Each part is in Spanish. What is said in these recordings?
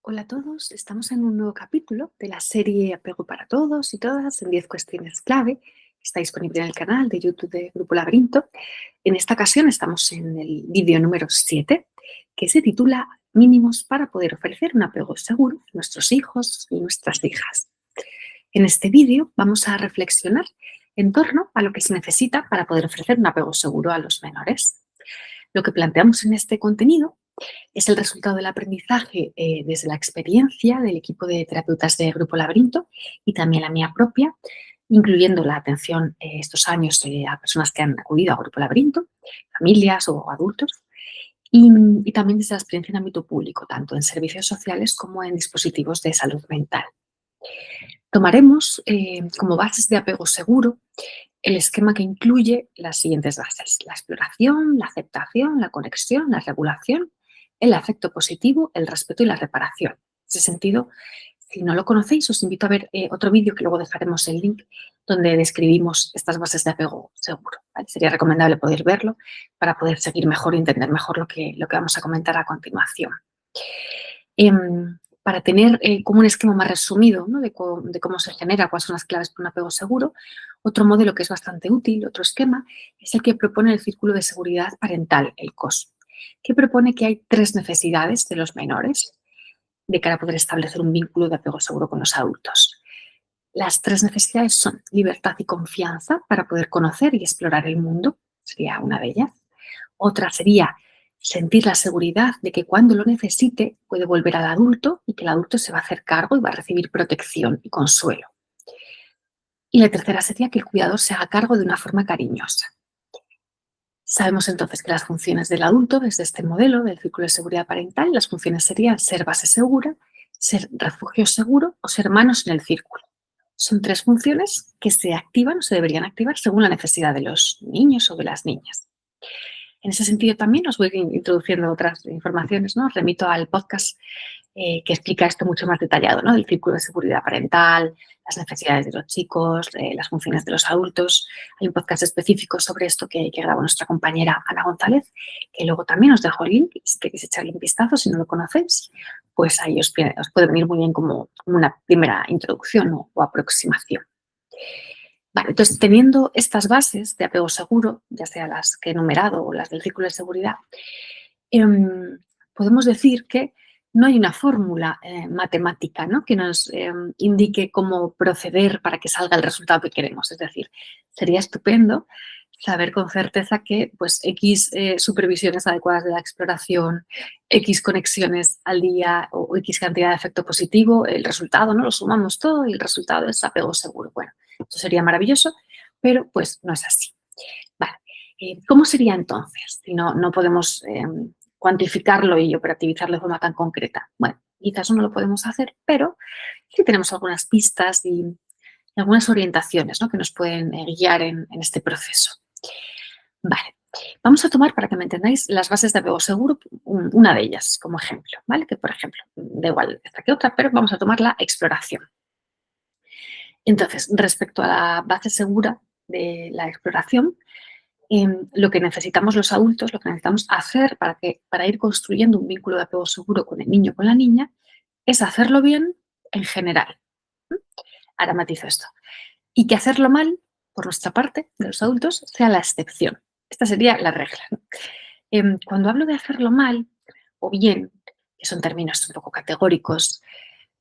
Hola a todos, estamos en un nuevo capítulo de la serie Apego para todos y todas en 10 cuestiones clave. Está disponible en el canal de YouTube de Grupo Laberinto. En esta ocasión estamos en el vídeo número 7, que se titula Mínimos para poder ofrecer un apego seguro a nuestros hijos y nuestras hijas. En este vídeo vamos a reflexionar en torno a lo que se necesita para poder ofrecer un apego seguro a los menores. Lo que planteamos en este contenido es el resultado del aprendizaje desde la experiencia del equipo de terapeutas de Grupo Laberinto y también la mía propia, incluyendo la atención estos años a personas que han acudido a Grupo Laberinto, familias o adultos, y también desde la experiencia en ámbito público, tanto en servicios sociales como en dispositivos de salud mental. Tomaremos como bases de apego seguro el esquema que incluye las siguientes bases: la exploración, la aceptación, la conexión, la regulación, el afecto positivo, el respeto y la reparación. En ese sentido, si no lo conocéis, os invito a ver otro vídeo que luego dejaremos el link donde describimos estas bases de apego seguro, ¿vale? Sería recomendable poder verlo para poder seguir mejor y entender mejor lo que vamos a comentar a continuación. Para tener como un esquema más resumido, ¿no? de cómo se genera, cuáles son las claves para un apego seguro, otro modelo que es bastante útil, otro esquema, es el que propone el Círculo de Seguridad Parental, el COS, que propone que hay 3 necesidades de los menores de cara a poder establecer un vínculo de apego seguro con los adultos. Las 3 necesidades son libertad y confianza para poder conocer y explorar el mundo, sería una de ellas. Otra sería sentir la seguridad de que cuando lo necesite puede volver al adulto y que el adulto se va a hacer cargo y va a recibir protección y consuelo. Y la tercera sería que el cuidador se haga cargo de una forma cariñosa. Sabemos entonces que las funciones del adulto, desde este modelo del círculo de seguridad parental, las funciones serían ser base segura, ser refugio seguro o ser manos en el círculo. Son 3 funciones que se activan o se deberían activar según la necesidad de los niños o de las niñas. En ese sentido también os voy introduciendo otras informaciones, ¿no? Os remito al podcast que explica esto mucho más detallado, ¿no? Del círculo de seguridad parental, las necesidades de los chicos, las funciones de los adultos. Hay un podcast específico sobre esto que grabó nuestra compañera Ana González, que luego también os dejo el link, si queréis echarle un vistazo, si no lo conocéis, pues ahí os puede venir muy bien como una primera introducción o aproximación. Vale, entonces, teniendo estas bases de apego seguro, ya sea las que he enumerado o las del círculo de seguridad, podemos decir que no hay una fórmula matemática, ¿no? Que nos indique cómo proceder para que salga el resultado que queremos. Es decir, sería estupendo saber con certeza que pues, X supervisiones adecuadas de la exploración, X conexiones al día o X cantidad de efecto positivo, el resultado, ¿no? Lo sumamos todo y el resultado es apego seguro. Bueno, eso sería maravilloso, pero pues no es así. Vale. ¿Cómo sería entonces si no podemos cuantificarlo y operativizarlo de forma tan concreta? Bueno, quizás no lo podemos hacer, pero sí tenemos algunas pistas y algunas orientaciones, ¿no? Que nos pueden guiar en este proceso. Vale. Vamos a tomar, para que me entendáis, las bases de apego seguro, una de ellas como ejemplo, ¿vale? Que, por ejemplo, da igual esta que otra, pero vamos a tomar la exploración. Entonces, respecto a la base segura de la exploración, lo que necesitamos los adultos, lo que necesitamos hacer para ir construyendo un vínculo de apego seguro con el niño o con la niña, es hacerlo bien en general. Ahora matizo esto. Y que hacerlo mal, por nuestra parte, de los adultos, sea la excepción. Esta sería la regla, ¿no? Cuando hablo de hacerlo mal o bien, que son términos un poco categóricos,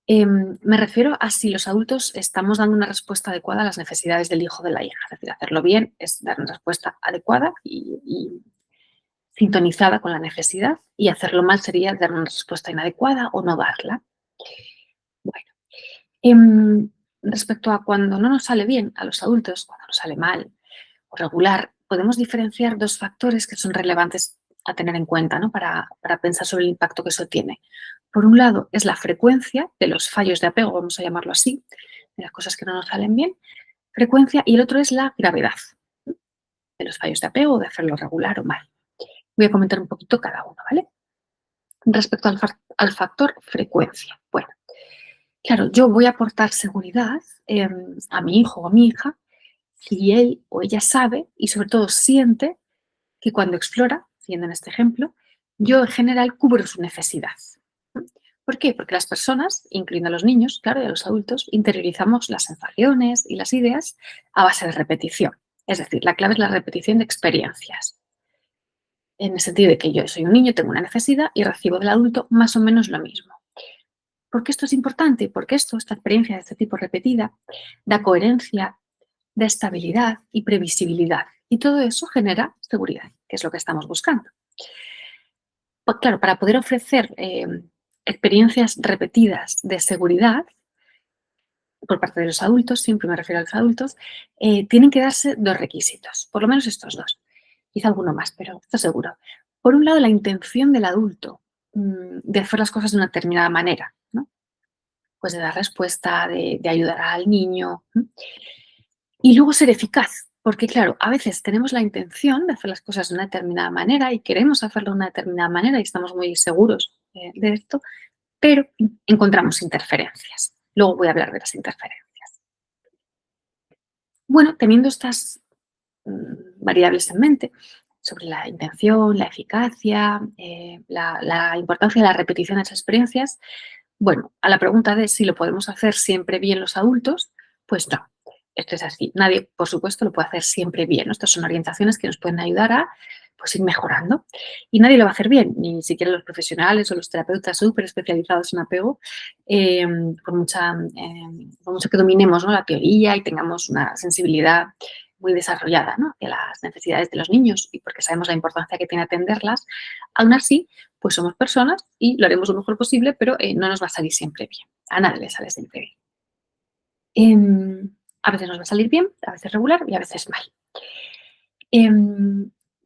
me refiero a si los adultos estamos dando una respuesta adecuada a las necesidades del hijo o de la hija. Es decir, hacerlo bien es dar una respuesta adecuada y sintonizada con la necesidad, y hacerlo mal sería dar una respuesta inadecuada o no darla. Bueno, respecto a cuando no nos sale bien a los adultos, cuando nos sale mal o regular, podemos diferenciar 2 factores que son relevantes a tener en cuenta, ¿no? para pensar sobre el impacto que eso tiene. Por un lado, es la frecuencia de los fallos de apego, vamos a llamarlo así, de las cosas que no nos salen bien, frecuencia, y el otro es la gravedad, ¿no? De los fallos de apego, de hacerlo regular o mal. Voy a comentar un poquito cada uno, ¿vale? Respecto al factor frecuencia. Bueno, claro, yo voy a aportar seguridad a mi hijo o a mi hija si él o ella sabe y sobre todo siente que cuando explora, siguiendo en este ejemplo, yo en general cubro su necesidad. ¿Por qué? Porque las personas, incluyendo a los niños, claro, y a los adultos, interiorizamos las sensaciones y las ideas a base de repetición. Es decir, la clave es la repetición de experiencias. En el sentido de que yo soy un niño, tengo una necesidad y recibo del adulto más o menos lo mismo. ¿Por qué esto es importante? Porque esta experiencia de este tipo repetida, da coherencia, da estabilidad y previsibilidad. Y todo eso genera seguridad, que es lo que estamos buscando. Pues claro, para poder ofrecer experiencias repetidas de seguridad por parte de los adultos, siempre me refiero a los adultos, tienen que darse dos requisitos, por lo menos estos dos, quizá alguno más, pero esto seguro. Por un lado, la intención del adulto de hacer las cosas de una determinada manera, ¿no? Pues de dar respuesta, de ayudar al niño. Y luego ser eficaz, porque claro, a veces tenemos la intención de hacer las cosas de una determinada manera y queremos hacerlo de una determinada manera y estamos muy seguros de esto, pero encontramos interferencias. Luego voy a hablar de las interferencias. Bueno, teniendo estas variables en mente sobre la intención, la eficacia, la importancia de la repetición de esas experiencias, bueno, a la pregunta de si lo podemos hacer siempre bien los adultos, pues no. Esto es así. Nadie, por supuesto, lo puede hacer siempre bien, ¿no? Estas son orientaciones que nos pueden ayudar a pues, ir mejorando. Y nadie lo va a hacer bien, ni siquiera los profesionales o los terapeutas súper especializados en apego, eh, por, mucha, por mucho que dominemos, ¿no?, la teoría y tengamos una sensibilidad muy desarrollada, ¿no?, hacia las necesidades de los niños y porque sabemos la importancia que tiene atenderlas. Aún así, pues somos personas y lo haremos lo mejor posible, pero no nos va a salir siempre bien. A nadie le sale siempre bien. A veces nos va a salir bien, a veces regular y a veces mal.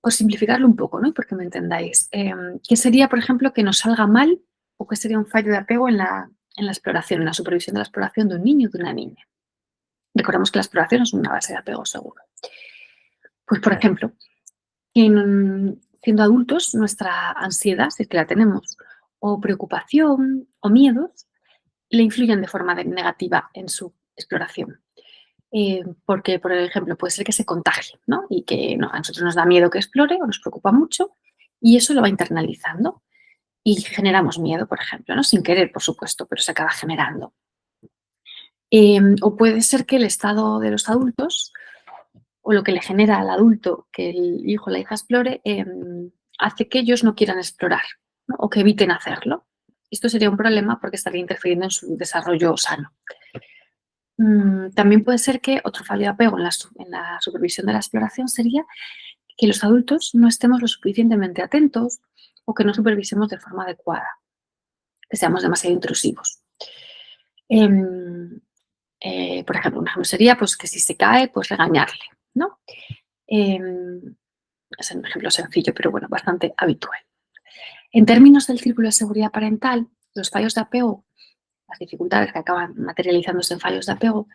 Por simplificarlo un poco, ¿no? Y porque me entendáis. ¿Qué sería, por ejemplo, que nos salga mal o qué sería un fallo de apego en la exploración, en la supervisión de la exploración de un niño o de una niña? Recordemos que la exploración es una base de apego seguro. Pues, por ejemplo, siendo adultos, nuestra ansiedad, si es que la tenemos, o preocupación o miedos, le influyen de forma negativa en su exploración. Porque, por ejemplo, puede ser que se contagie, ¿no? Y que a nosotros nos da miedo que explore o nos preocupa mucho y eso lo va internalizando y generamos miedo, por ejemplo, ¿no? Sin querer, por supuesto, pero se acaba generando. O puede ser que el estado de los adultos o lo que le genera al adulto que el hijo o la hija explore hace que ellos no quieran explorar, ¿no? O que eviten hacerlo. Esto sería un problema porque estaría interfiriendo en su desarrollo sano. También puede ser que otro fallo de apego en la supervisión de la exploración sería que los adultos no estemos lo suficientemente atentos o que no supervisemos de forma adecuada, que seamos demasiado intrusivos. Por ejemplo, un ejemplo sería pues, que si se cae, pues regañarle, ¿no? Es un ejemplo sencillo, pero bueno, bastante habitual. En términos del círculo de seguridad parental, los fallos de apego, las dificultades que acaban materializándose en fallos de apego,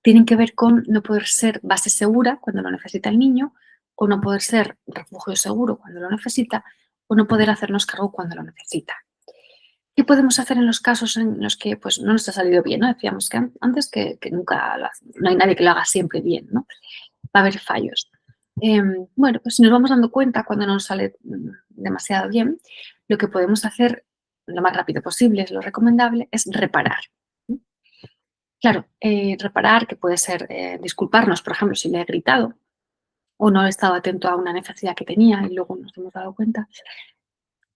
tienen que ver con no poder ser base segura cuando lo necesita el niño, o no poder ser refugio seguro cuando lo necesita, o no poder hacernos cargo cuando lo necesita. ¿Qué podemos hacer en los casos en los que pues, no nos ha salido bien? ¿No? Decíamos que antes que nunca no hay nadie que lo haga siempre bien, ¿no? Va a haber fallos. Bueno, pues si nos vamos dando cuenta cuando no nos sale demasiado bien, lo que podemos hacer lo más rápido posible, es lo recomendable, es reparar. Claro, reparar, que puede ser disculparnos, por ejemplo, si le he gritado o no he estado atento a una necesidad que tenía y luego nos hemos dado cuenta,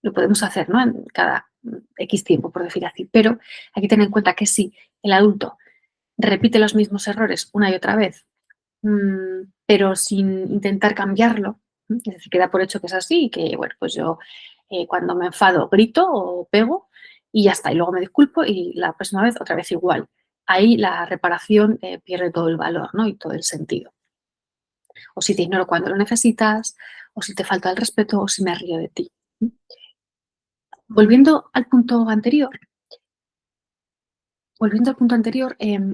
lo podemos hacer, ¿no? En cada X tiempo, por decir así. Pero hay que tener en cuenta que si el adulto repite los mismos errores una y otra vez, pero sin intentar cambiarlo, es decir, queda por hecho que es así y que, bueno, pues yo cuando me enfado grito o pego y ya está, y luego me disculpo y la próxima vez otra vez igual. Ahí la reparación pierde todo el valor, ¿no? Y todo el sentido. O si te ignoro cuando lo necesitas, o si te falta el respeto, o si me río de ti. Volviendo al punto anterior,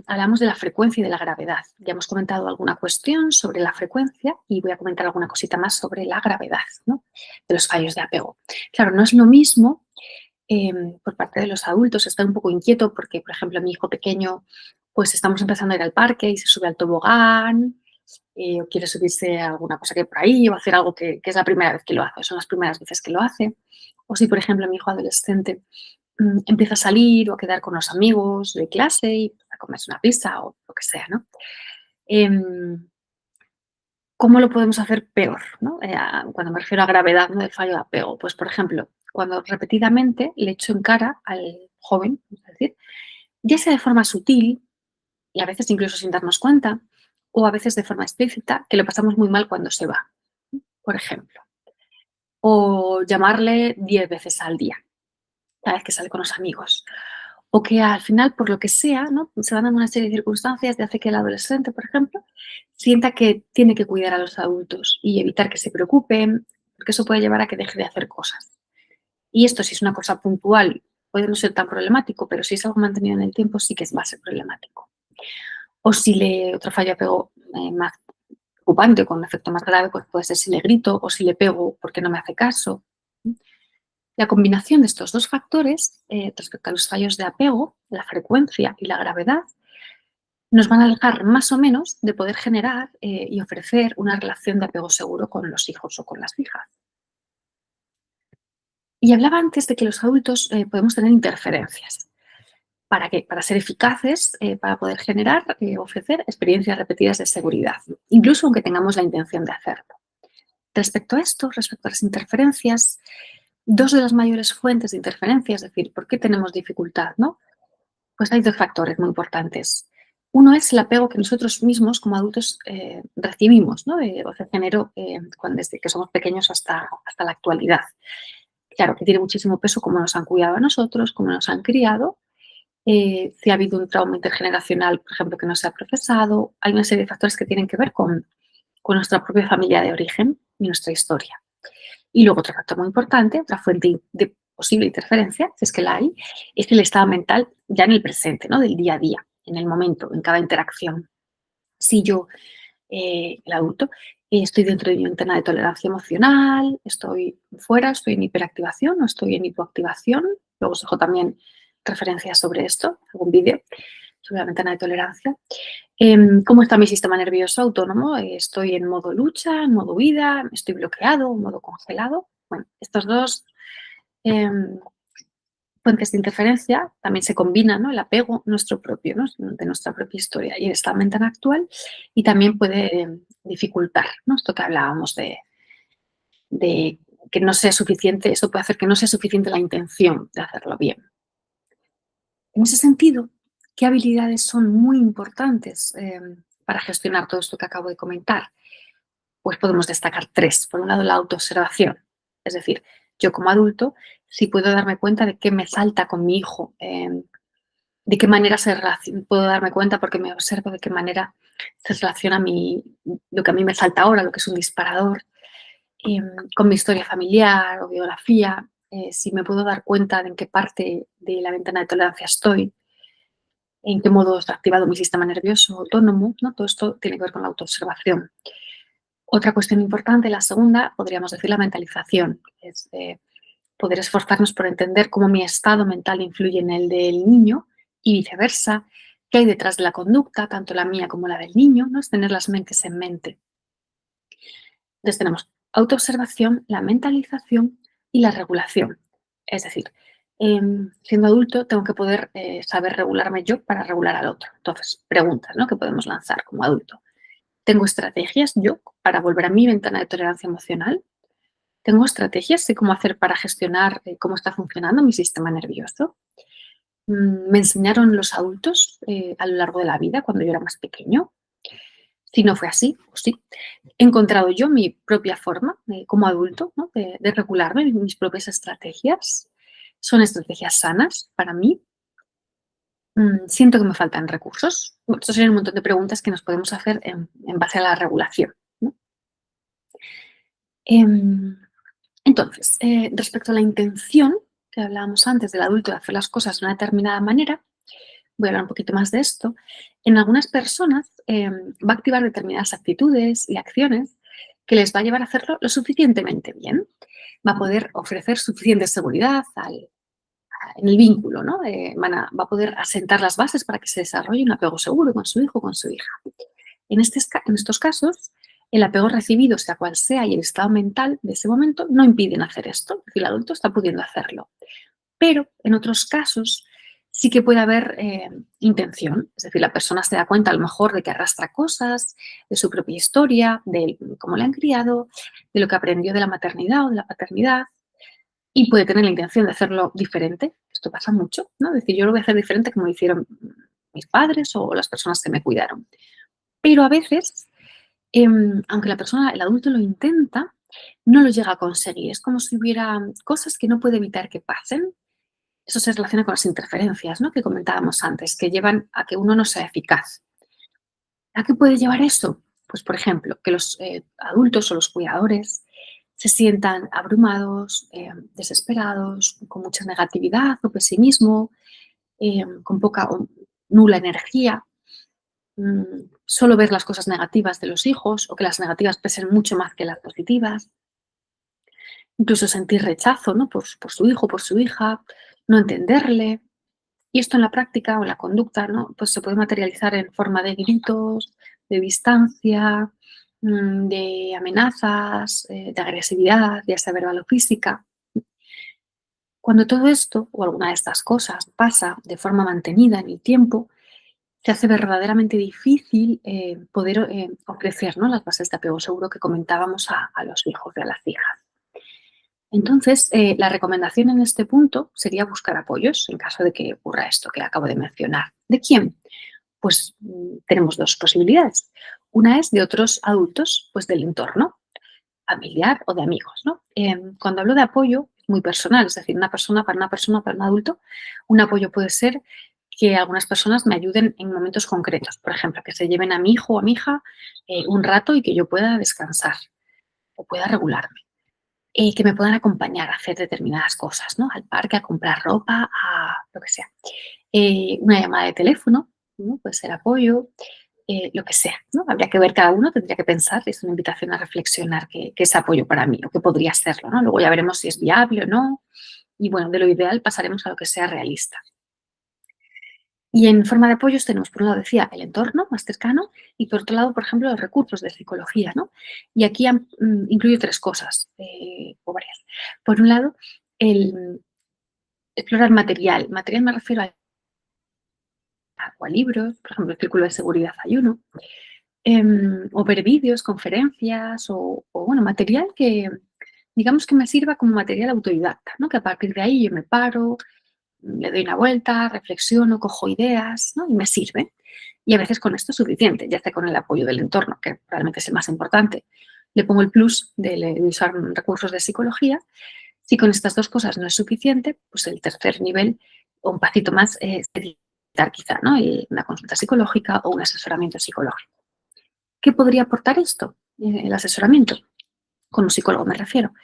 hablamos de la frecuencia y de la gravedad. Ya hemos comentado alguna cuestión sobre la frecuencia y voy a comentar alguna cosita más sobre la gravedad, ¿no?, de los fallos de apego. Claro, no es lo mismo por parte de los adultos estar un poco inquieto porque, por ejemplo, mi hijo pequeño, pues estamos empezando a ir al parque y se sube al tobogán o quiere subirse a alguna cosa que hay por ahí o hacer algo que es la primera vez que lo hace, son las primeras veces que lo hace. O si, por ejemplo, mi hijo adolescente empieza a salir o a quedar con los amigos de clase y a comerse una pizza o lo que sea, ¿no? Em, ¿Cómo lo podemos hacer peor, no? Cuando me refiero a gravedad, ¿no?, del fallo de apego. Pues, por ejemplo, cuando repetidamente le echo en cara al joven, es decir, ya sea de forma sutil y a veces incluso sin darnos cuenta, o a veces de forma explícita, que lo pasamos muy mal cuando se va, por ejemplo. O llamarle 10 veces al día, cada vez que sale con los amigos. O que al final, por lo que sea, ¿no?, se van dando una serie de circunstancias que hace que el adolescente, por ejemplo, sienta que tiene que cuidar a los adultos y evitar que se preocupen, porque eso puede llevar a que deje de hacer cosas. Y esto, si es una cosa puntual, puede no ser tan problemático, pero si es algo mantenido en el tiempo, sí que va a ser problemático. O si otro fallo de apego más preocupante, con un efecto más grave, pues puede ser si le grito o si le pego porque no me hace caso. La combinación de estos dos factores, respecto a los fallos de apego, la frecuencia y la gravedad, nos van a alejar más o menos de poder generar y ofrecer una relación de apego seguro con los hijos o con las hijas. Y hablaba antes de que los adultos podemos tener interferencias. ¿Para qué? Para ser eficaces, para poder generar, ofrecer experiencias repetidas de seguridad, incluso aunque tengamos la intención de hacerlo. Respecto a esto, respecto a las interferencias, dos de las mayores fuentes de interferencia, es decir, ¿por qué tenemos dificultad, no? Pues hay dos factores muy importantes. Uno es el apego que nosotros mismos como adultos recibimos, ¿no?, o se generó desde que somos pequeños hasta la actualidad. Claro, que tiene muchísimo peso cómo nos han cuidado a nosotros, cómo nos han criado, si ha habido un trauma intergeneracional, por ejemplo, que no se ha procesado. Hay una serie de factores que tienen que ver con nuestra propia familia de origen y nuestra historia. Y luego otro factor muy importante, otra fuente de posible interferencia, si es que la hay, es el estado mental ya en el presente, ¿no?, del día a día, en el momento, en cada interacción. Si yo, el adulto, estoy dentro de mi ventana de tolerancia emocional, estoy fuera, estoy en hiperactivación o estoy en hipoactivación, luego os dejo también referencias sobre esto, algún vídeo sobre la ventana de tolerancia. ¿Cómo está mi sistema nervioso autónomo? ¿Estoy en modo lucha, en modo huida, estoy bloqueado, en modo congelado? Bueno, estos dos fuentes de interferencia también se combinan, ¿no?, el apego nuestro propio, ¿no?, de nuestra propia historia y el estado mental actual, y también puede dificultar, ¿no?, esto que hablábamos de que no sea suficiente, eso puede hacer que no sea suficiente la intención de hacerlo bien. En ese sentido, ¿qué habilidades son muy importantes para gestionar todo esto que acabo de comentar? Pues podemos destacar tres. Por un lado, la autoobservación. Es decir, yo como adulto sí puedo darme cuenta de qué me falta con mi hijo, de qué manera puedo darme cuenta porque me observo de qué manera se relaciona lo que a mí me falta ahora, lo que es un disparador, con mi historia familiar o biografía, si me puedo dar cuenta de en qué parte de la ventana de tolerancia estoy, en qué modo está activado mi sistema nervioso autónomo, ¿no? Todo esto tiene que ver con la autoobservación. Otra cuestión importante, la segunda, podríamos decir la mentalización, que es poder esforzarnos por entender cómo mi estado mental influye en el del niño y viceversa, qué hay detrás de la conducta, tanto la mía como la del niño, ¿no? Es tener las mentes en mente. Entonces tenemos autoobservación, la mentalización y la regulación. Es decir, siendo adulto tengo que poder saber regularme yo para regular al otro. Entonces, preguntas, ¿no?, que podemos lanzar como adulto. ¿Tengo estrategias yo para volver a mi ventana de tolerancia emocional? ¿Tengo estrategias de cómo hacer para gestionar cómo está funcionando mi sistema nervioso? ¿Me enseñaron los adultos a lo largo de la vida cuando yo era más pequeño? Si no fue así, pues sí. He encontrado yo mi propia forma como adulto, ¿no?, de regularme, mis propias estrategias. ¿Son estrategias sanas para mí? ¿Siento que me faltan recursos? Bueno, estos serían un montón de preguntas que nos podemos hacer en base a la regulación, ¿no? Em, entonces, respecto a la intención que hablábamos antes del adulto de hacer las cosas de una determinada manera, voy a hablar un poquito más de esto. En algunas personas va a activar determinadas actitudes y acciones que les va a llevar a hacerlo lo suficientemente bien. Va a poder ofrecer suficiente seguridad en el vínculo, ¿no? Va a poder asentar las bases para que se desarrolle un apego seguro con su hijo o con su hija. En estos casos, el apego recibido, sea cual sea, y el estado mental de ese momento no impiden hacer esto. Es decir, el adulto está pudiendo hacerlo. Pero en otros casos sí que puede haber intención, es decir, la persona se da cuenta a lo mejor de que arrastra cosas, de su propia historia, de cómo le han criado, de lo que aprendió de la maternidad o de la paternidad, y puede tener la intención de hacerlo diferente. Esto pasa mucho, ¿no? Es decir, yo lo voy a hacer diferente como lo hicieron mis padres o las personas que me cuidaron. Pero a veces, aunque la persona, el adulto lo intenta, no lo llega a conseguir. Es como si hubiera cosas que no puede evitar que pasen. Eso se relaciona con las interferencias, ¿no? Que comentábamos antes, que llevan a que uno no sea eficaz. ¿A qué puede llevar eso? Pues, por ejemplo, que los adultos o los cuidadores se sientan abrumados, desesperados, con mucha negatividad o pesimismo, con poca o nula energía, solo ver las cosas negativas de los hijos o que las negativas pesen mucho más que las positivas, incluso sentir rechazo, ¿no? por su hijo, por su hija, no entenderle. Y esto en la práctica o en la conducta, ¿no? Pues se puede materializar en forma de gritos, de distancia, de amenazas, de agresividad, ya sea verbal o física. Cuando todo esto o alguna de estas cosas pasa de forma mantenida en el tiempo, se hace verdaderamente difícil poder ofrecer, ¿no? Las bases de apego seguro que comentábamos a los hijos y a las hijas. Entonces, la recomendación en este punto sería buscar apoyos en caso de que ocurra esto que acabo de mencionar. ¿De quién? Pues tenemos dos posibilidades. Una es de otros adultos, pues del entorno, familiar o de amigos, ¿no? Cuando hablo de apoyo, es muy personal, es decir, una persona, para un adulto, un apoyo puede ser que algunas personas me ayuden en momentos concretos. Por ejemplo, que se lleven a mi hijo o a mi hija un rato y que yo pueda descansar o pueda regularme. Que me puedan acompañar a hacer determinadas cosas, ¿no? Al parque, a comprar ropa, a lo que sea. Una llamada de teléfono, ¿no? Puede ser apoyo, lo que sea, ¿no? Habría que ver cada uno, tendría que pensar, es una invitación a reflexionar qué es apoyo para mí o qué podría serlo, ¿no? Luego ya veremos si es viable o no. Y bueno, de lo ideal pasaremos a lo que sea realista. Y en forma de apoyos tenemos, por un lado, decía, el entorno más cercano y por otro lado, por ejemplo, los recursos de psicología, ¿no? Y aquí incluyo tres cosas, o varias. Por un lado, el explorar material. Material me refiero a libros, por ejemplo, el Círculo de Seguridad hay uno, o ver vídeos, conferencias o, bueno, material que, digamos que me sirva como material autodidacta, ¿no? Que a partir de ahí yo me paro, le doy una vuelta, reflexiono, cojo ideas, ¿no? Y me sirve. Y a veces con esto es suficiente, ya sea con el apoyo del entorno, que realmente es el más importante. Le pongo el plus de usar recursos de psicología. Si con estas dos cosas no es suficiente, pues el tercer nivel o un pasito más sería quizá, ¿no? Una consulta psicológica o un asesoramiento psicológico. ¿Qué podría aportar esto? El asesoramiento. Con un psicólogo me refiero.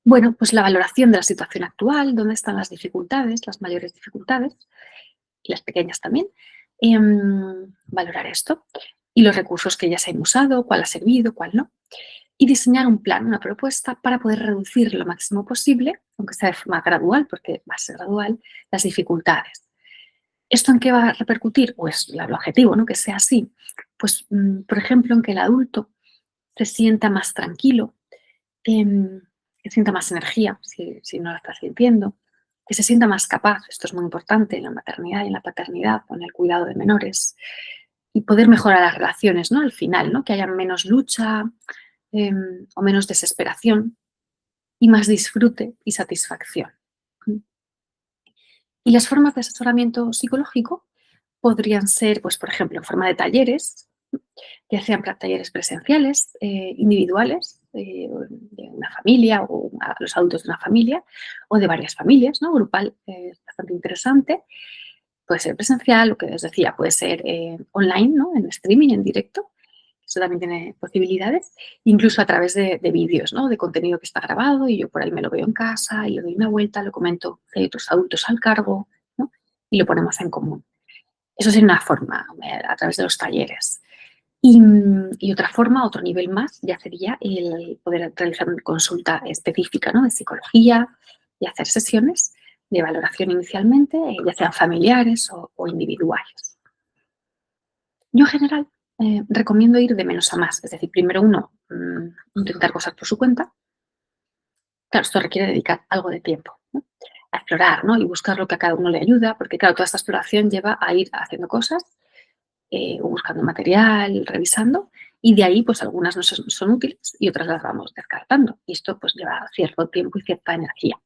Bueno, pues la valoración de la situación actual, dónde están las dificultades, las mayores dificultades, y las pequeñas también, valorar esto y los recursos que ya se han usado, cuál ha servido, cuál no, y diseñar un plan, una propuesta para poder reducir lo máximo posible, aunque sea de forma gradual, porque va a ser gradual, las dificultades. ¿Esto en qué va a repercutir? Pues el objetivo, ¿no? Que sea así. Pues, por ejemplo, en que el adulto se sienta más tranquilo, em, que sienta más energía, si no la está sintiendo, que se sienta más capaz, esto es muy importante en la maternidad y en la paternidad, con el cuidado de menores, y poder mejorar las relaciones, ¿no? Al final, ¿no? Que haya menos lucha o menos desesperación y más disfrute y satisfacción. Y las formas de asesoramiento psicológico podrían ser, pues, por ejemplo, en forma de talleres, ya sean talleres presenciales, individuales, de una familia o a los adultos de una familia o de varias familias, ¿no? Grupal es bastante interesante. Puede ser presencial, lo que os decía, puede ser online, ¿no? En streaming, en directo. Eso también tiene posibilidades. Incluso a través de vídeos, ¿no? De contenido que está grabado y yo por ahí me lo veo en casa y le doy una vuelta, lo comento, hay otros adultos al cargo, ¿no? Y lo ponemos en común. Eso sería una forma, a través de los talleres. Y otra forma, otro nivel más, ya sería el poder realizar una consulta específica, ¿no? De psicología y hacer sesiones de valoración inicialmente, ya sean familiares o individuales. Yo en general recomiendo ir de menos a más, es decir, primero uno intentar cosas por su cuenta. Claro, esto requiere dedicar algo de tiempo, ¿no? a explorar, ¿no? Y buscar lo que a cada uno le ayuda, porque claro, toda esta exploración lleva a ir haciendo cosas, o buscando material, revisando, y de ahí pues algunas no son útiles y otras las vamos descartando. Y esto pues lleva cierto tiempo y cierta energía.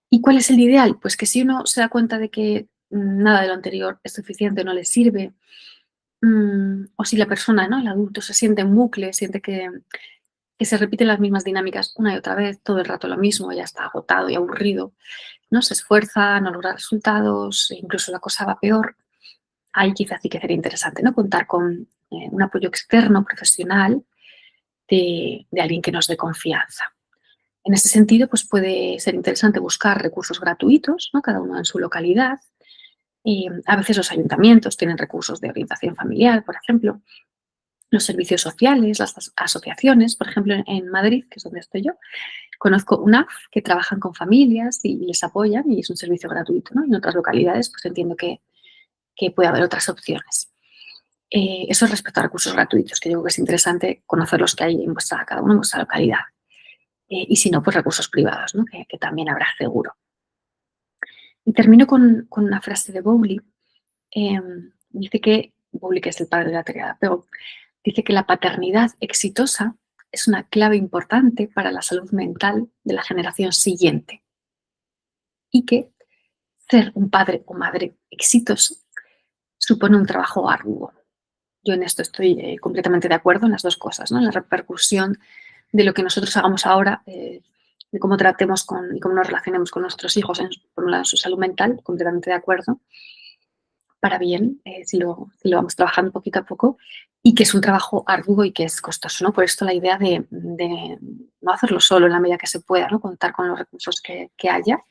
¿Y cuál es el ideal? Pues que si uno se da cuenta de que nada de lo anterior es suficiente, no le sirve, o si la persona, ¿no? El adulto se siente en bucle, siente que se repiten las mismas dinámicas una y otra vez, todo el rato lo mismo, ya está agotado y aburrido, no se esfuerza, no logra resultados, e incluso la cosa va peor, ahí quizás sí que sería interesante, ¿no? Contar con un apoyo externo, profesional, de alguien que nos dé confianza. En ese sentido, pues puede ser interesante buscar recursos gratuitos, ¿no? Cada uno en su localidad. A veces los ayuntamientos tienen recursos de orientación familiar, por ejemplo, los servicios sociales, las asociaciones, por ejemplo, en Madrid, que es donde estoy yo, conozco UNAF que trabajan con familias y les apoyan y es un servicio gratuito, ¿no? En otras localidades, pues entiendo que puede haber otras opciones. Eso respecto a recursos gratuitos, que digo que es interesante conocer los que hay en cada uno en vuestra localidad. Y si no, pues recursos privados, ¿no? Que también habrá seguro. Y termino con una frase de Bowley. Dice que, Bowley, que es el padre de la teoría de apego, dice que la paternidad exitosa es una clave importante para la salud mental de la generación siguiente y que ser un padre o madre exitoso supone un trabajo arduo. Yo en esto estoy completamente de acuerdo en las dos cosas, ¿no? En la repercusión de lo que nosotros hagamos ahora, de cómo tratemos y cómo nos relacionemos con nuestros hijos, por un lado en su salud mental, completamente de acuerdo, para bien, si lo vamos trabajando poquito a poco, y que es un trabajo arduo y que es costoso, ¿no? Por esto la idea de no hacerlo solo en la medida que se pueda, ¿no? Contar con los recursos que haya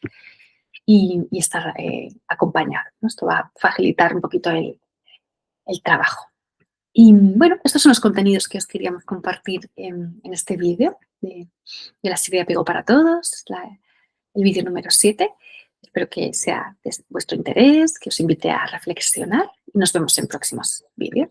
y estar acompañado, ¿no? Esto va a facilitar un poquito el trabajo. Y bueno, estos son los contenidos que os queríamos compartir en este vídeo de la serie de Apego para Todos, el vídeo número 7. Espero que sea de vuestro interés, que os invite a reflexionar y nos vemos en próximos vídeos.